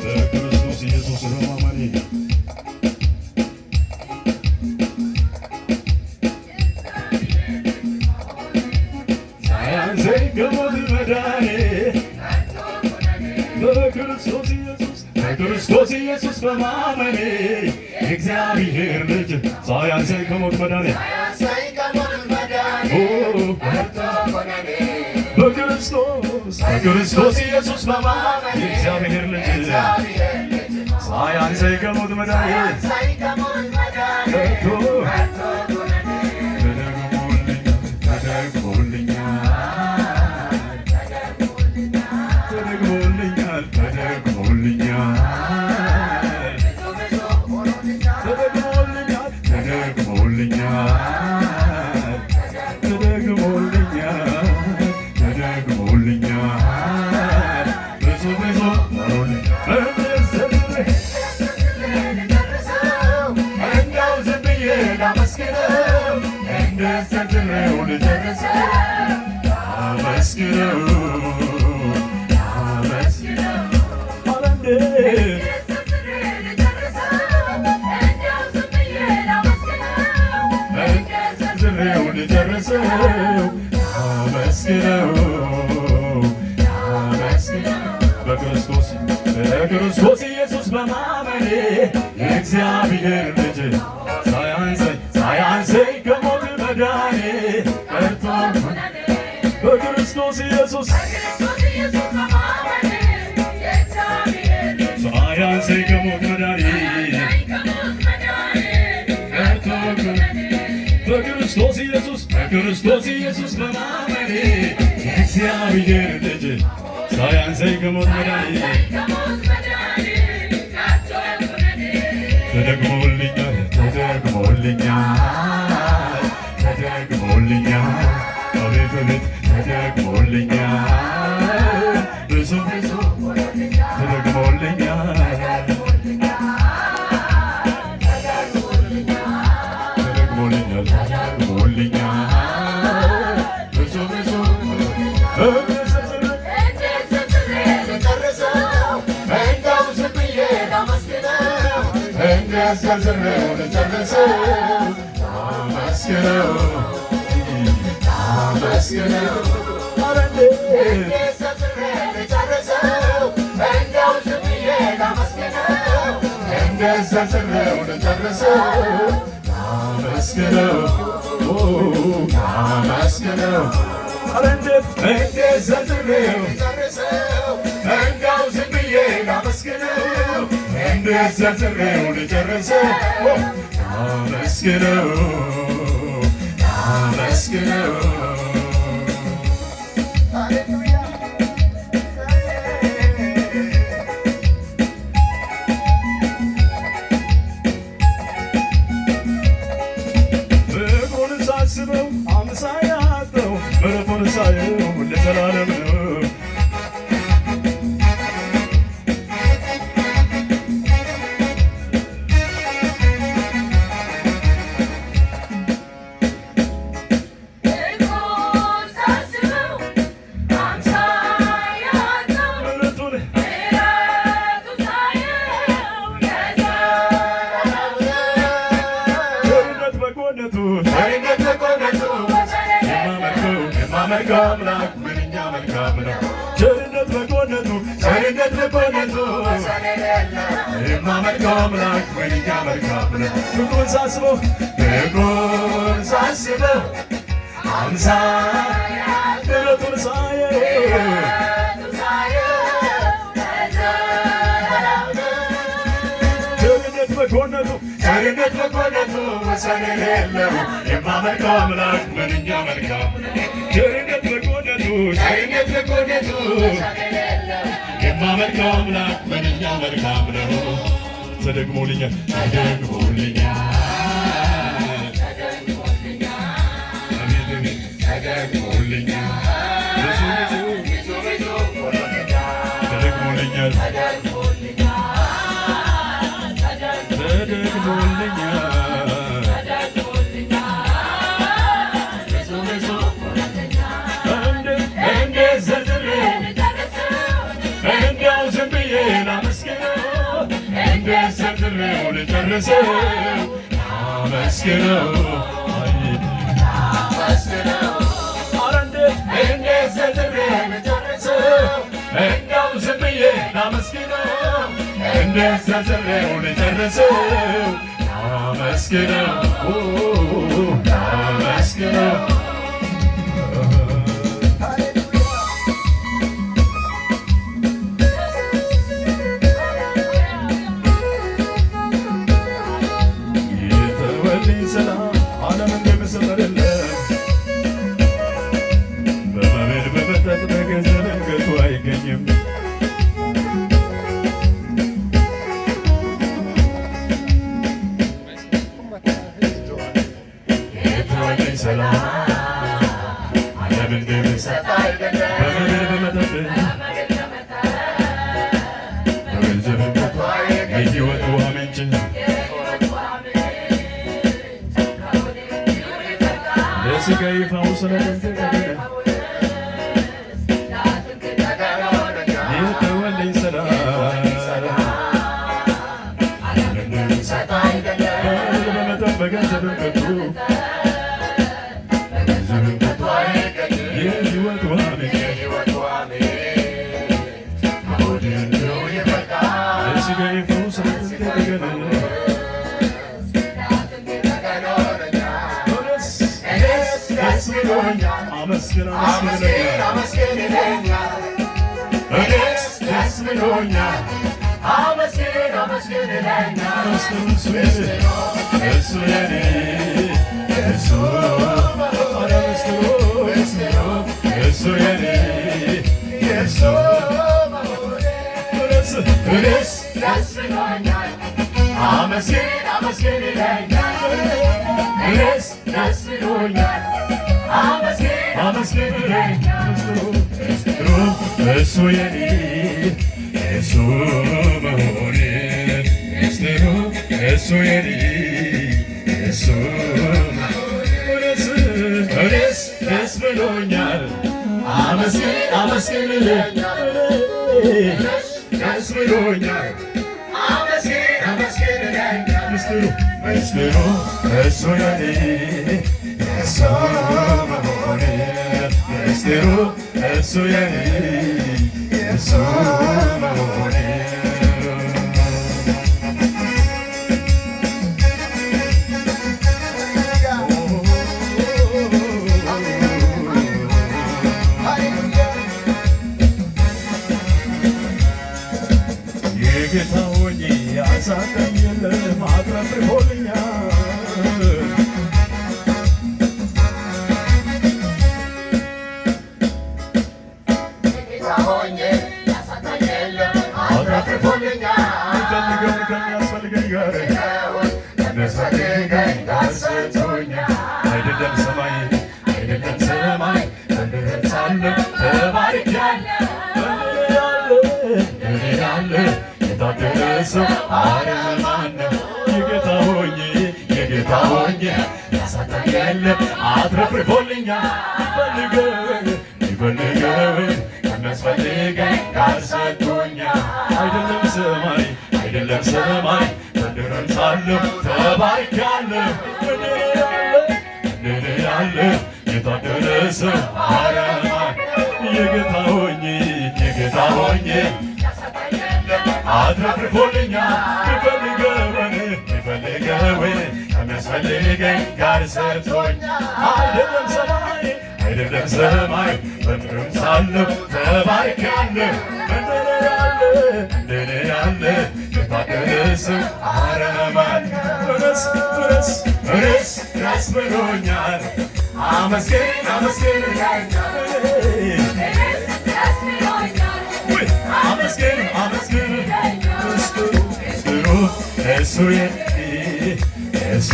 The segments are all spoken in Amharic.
በክርስቶስ ኢየሱስ በማመኔ ሳያንሰኝ ከሞት መዳኔ በክርስቶስ ኢየሱስ በማመኔ የእግዚአብሔር ልጅ ሳያንሰኝ ከሞት መዳኔ በክርስቶስ ኢየሱስ በማመኔ የእግዚአብሔር ልጅ ሳያንሰኝ ከሞት መዳኔ በክርስቶስ ኢየሱስ በማመኔ የእግዚአብሔር ልጅ ሳያንሰኝ ከሞት መዳኔ በክርስቶስ ኢየሱስ ሳያንሰኝ ከሞት መዳኔ በክርስቶስ ኢየሱስ በማመኔ የእግዚአብሔር ልጅ ሳያንሰኝ ከሞት መዳኔ ተደግሞልኛል አቤት አቤት ተደግሞልኛል ብዙ ተደግሞልኛል ብዙ ዘርዝሬው ልጨርሰው አመስግነው ዘርዝሬው ልጨርሰው አመስግነው እንዴት ዘርዝሬው ልጨርሰው እንደው ዝም ብዬ ላመስግነው እንዴት ዘርዝሬው ልጨርሰው አመስግነው ፍቅሩን ሳስበው አምሳያ አጣው ምሕረቱን ሳየው ለዘላለም ነው አምላክ ምንኛ መልካም ነው ቸርነት በጎነቱ የማመልከው አምላክ ምንኛ መልካም ነው ፍቅሩን ሳስበው አምሳያ ምሕረቱን ሳየው ቸርነት በጎነቱ ወሰን የሌለው የማመልከው አምላክ ምንኛ መልካም ነው ቸርነት በጎነቱ የማመልከው አምላክ ምንኛ መልካም ነው ተደግሞልኛል ተደግሞልኛል ዘርዝሬው ልጨርሰው አመስግነው እንዴት ዘርዝሬው ልጨርሰው እንደው ዝም ብዬ ላመስግነው እንዴት ዘርዝሬው ልጨርሰው አመስግነው አመስግነው የተወልኝ ሰላም ዓለም እንደምሰጠር የለም በመብል በመጠጥ በገንዘብ ገቱ አይገኝም ሰላም ዓለም እንደምሰጥ በመብል በመጠጥ በገንዘብ ገቱ የሕይወት ውሃ ምንጭ ለሥጋዬ ፈውስ ለአጥንቴ ጠገነ የተወልኝ ሰላም ዓለም እንደምሰጥ በመብል በመጠጥ በገንዘብ ገቱ የሕይወት ውሃ ምንጭ ለሥጋዬ ፈውስ ለአጥንቴ ጠገነ ደስ ብሎኛል አመስግን አመስግን ይለኛል እኔስ ደስ ብሎኛል አመስግን አመስግን ይለኛል እሱ የኔ እሱ እሱ የኔ እሱ እኔስ ደስ ብሎኛል አመስግን አመስግን ይለኛል እኔስ ደስ ብሎኛል አመስግን ይለኛል እሱ የኔ እሱ መሆኔን ምስጢሩ እሱ የኔ እሱ እኔስ ደስ ብሎኛል አመስግን አመስግን ይለኛል ደስ ብሎኛል አመስግን አመስግን ይለኛል ምስጢሩ እሱ የኔ እሱ መሆኔን ምስጢሩ እሱ የኔ እሱ መሆኔን የጌታ ሆኜ ያሳቀኝ የለም አትረፍርፎልኛል የሚፈልገውን ከሚያስፈልገኝ ጋር ከሚያስፈልገኝ ጋር ሰጥቶኛል አይደለም ሰማይ አይደለም ሰማይ በምድር ሳለሁ ተባርኬያለሁ እንደኔ ያለ የታደለ ሰው ኧረ ማን ነው የጌታ ሆኜ ያሳጣኝ የለም አትረፍርፎልኛል የሚፈልገውን ከሚያስፈልገኝ ጋር ሰጥቶኛል አይደለም ሰማይ በምድርም ሳለሁ ተባርኬያለሁ እንደኔ ያለ የታደለ ሰው ኧረ ማን የጌታ ሆኜ አትረፍርፎልኛል የሚፈልገውን ከሚያስፈልገኝ ጋር ሰጥቶኛል አይደለም ሰማይ በምድርም ሳለሁ ተባርኬያለሁ እንደኔ ያለ የታደለ ሰው ኧረ ማን እኔስ ደስ ብሎኛል አመስግን አመስግን ይለኛል አመስግን አመስግን ምስጢሩ እሱ የኔ እሱ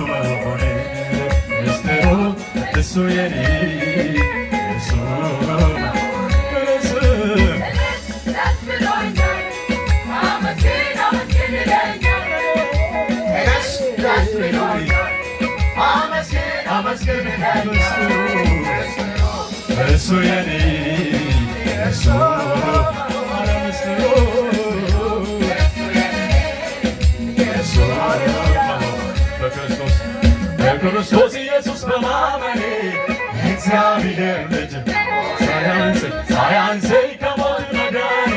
መሆኔን ምስጢሩ እሱ የኔ እሱ እሱ የኔ እሱ በክርስቶስ ኢየሱስ በማመኔ እግዚአብሔር ልጅ ሳያንሰኝ ከሞት መዳኔ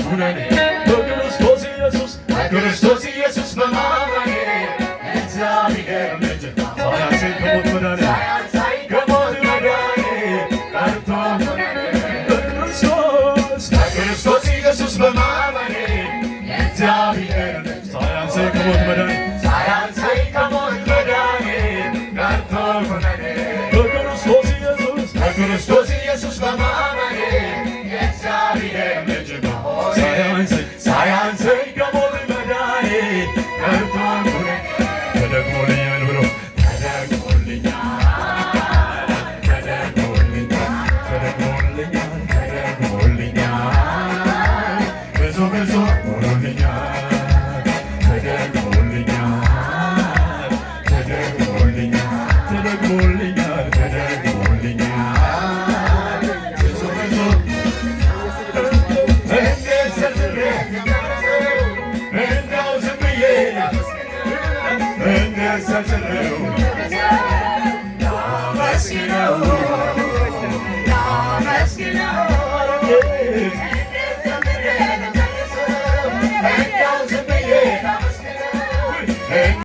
ሁነኔ በክርስቶስ ኢየሱስ በማመኔ እግዚአብሔር ልጅ ሳያንሰኝ ከሞት መዳኔ ከሞት መዳኔ ቀርቶ በክርስቶስ ኢየሱስ በማመኔ እግዚአብሔር ልጅ ሳያንሰኝ ከሞት መዳኔ በክርስቶስ ኢየሱስ በማመኔ የእግዚአብሔር ልጅ ሳያንሰኝ ከሞት መዳኔ ቀርቶ ተደግሞልኛል ብሎ ተደግሞልኛል ብዙ ሆኖልኛል